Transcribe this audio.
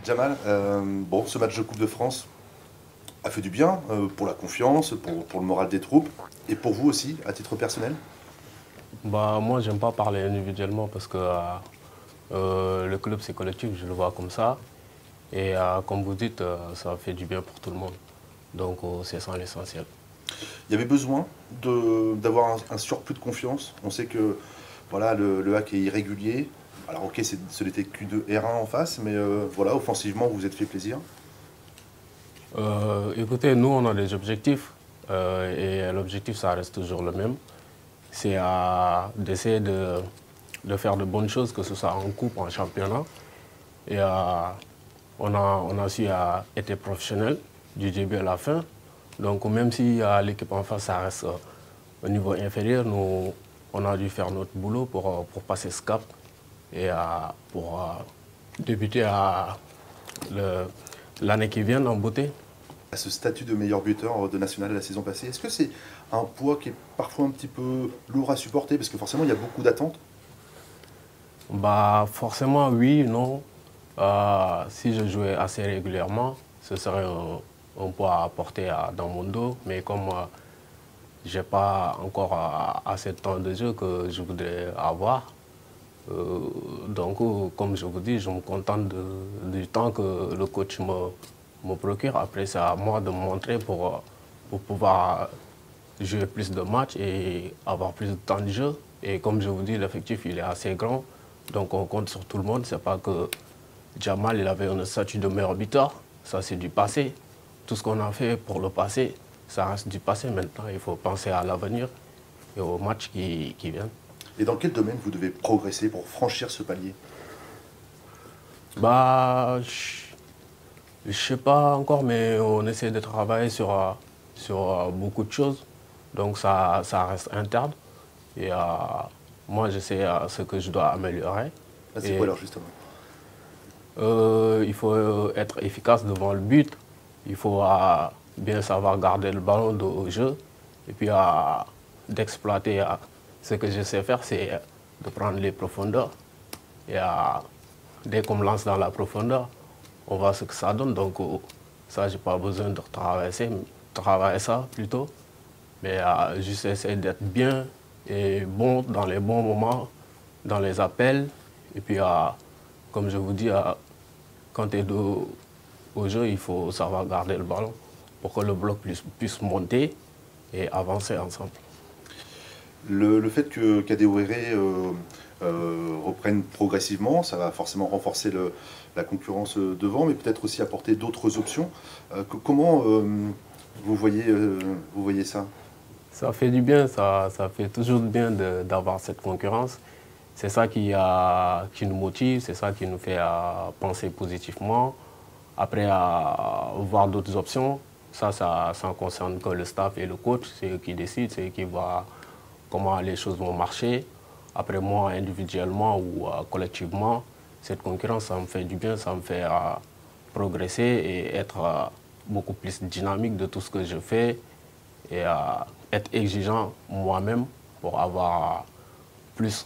Jamal, bon, ce match de Coupe de France a fait du bien pour la confiance, pour le moral des troupes, et pour vous aussi, à titre personnel? Bah, moi, j'aime pas parler individuellement parce que le club, c'est collectif, je le vois comme ça. Et comme vous dites, ça fait du bien pour tout le monde. Donc, c'est ça l'essentiel. Il y avait besoin d'avoir un surplus de confiance. On sait que voilà, le hack est irrégulier. Alors ok, ce n'était Q2 R1 en face, mais voilà, offensivement, vous vous êtes fait plaisir. Écoutez, nous, on a des objectifs. Et l'objectif, ça reste toujours le même. C'est d'essayer de faire de bonnes choses, que ce soit en coupe, en championnat. Et on a su être professionnel du début à la fin. Donc même si l'équipe en face, ça reste au niveau inférieur, nous, on a dû faire notre boulot pour passer ce cap et pour débuter l'année qui vient en beauté. À ce statut de meilleur buteur de national la saison passée, est-ce que c'est un poids qui est parfois un petit peu lourd à supporter? Parce que forcément, il y a beaucoup d'attentes. Bah, forcément, oui, non. Si je jouais assez régulièrement, ce serait un poids à porter dans mon dos. Mais comme je n'ai pas encore assez de temps de jeu que je voudrais avoir, comme je vous dis, je me contente du temps que le coach me procure. Après, c'est à moi de me montrer pour pouvoir jouer plus de matchs et avoir plus de temps de jeu. Et comme je vous dis, l'effectif il est assez grand. Donc on compte sur tout le monde. C'est pas que Jamal il avait un statut de meilleur buteur. Ça c'est du passé. Tout ce qu'on a fait pour le passé, ça reste du passé. Maintenant, il faut penser à l'avenir et aux matchs qui viennent. Et dans quel domaine vous devez progresser pour franchir ce palier? Bah, je sais pas encore, mais on essaie de travailler sur beaucoup de choses. Donc ça reste interne. Et moi, je sais ce que je dois améliorer. Ah, c'est quoi Et alors justement? il faut être efficace devant le but. Il faut bien savoir garder le ballon au jeu. Et puis d'exploiter ce que je sais faire, c'est de prendre les profondeurs. Et dès qu'on me lance dans la profondeur, on voit ce que ça donne. Donc ça, j'ai pas besoin de travailler ça plutôt. Mais juste essayer d'être bien et bon dans les bons moments, dans les appels. Et puis, comme je vous dis, quand tu es au jeu, il faut savoir garder le ballon pour que le bloc puisse monter et avancer ensemble. Le fait que Kadewere reprenne progressivement, ça va forcément renforcer la concurrence devant, mais peut-être aussi apporter d'autres options. Comment vous voyez ça? Ça fait du bien, ça fait toujours du bien d'avoir cette concurrence. C'est ça qui nous motive, c'est ça qui nous fait penser positivement. Après, voir d'autres options, ça ne concerne que le staff et le coach, c'est eux qui décident, c'est eux qui voient comment les choses vont marcher. Après, moi, individuellement ou collectivement, cette concurrence, ça me fait du bien, ça me fait progresser et être beaucoup plus dynamique de tout ce que je fais et être exigeant moi-même pour avoir plus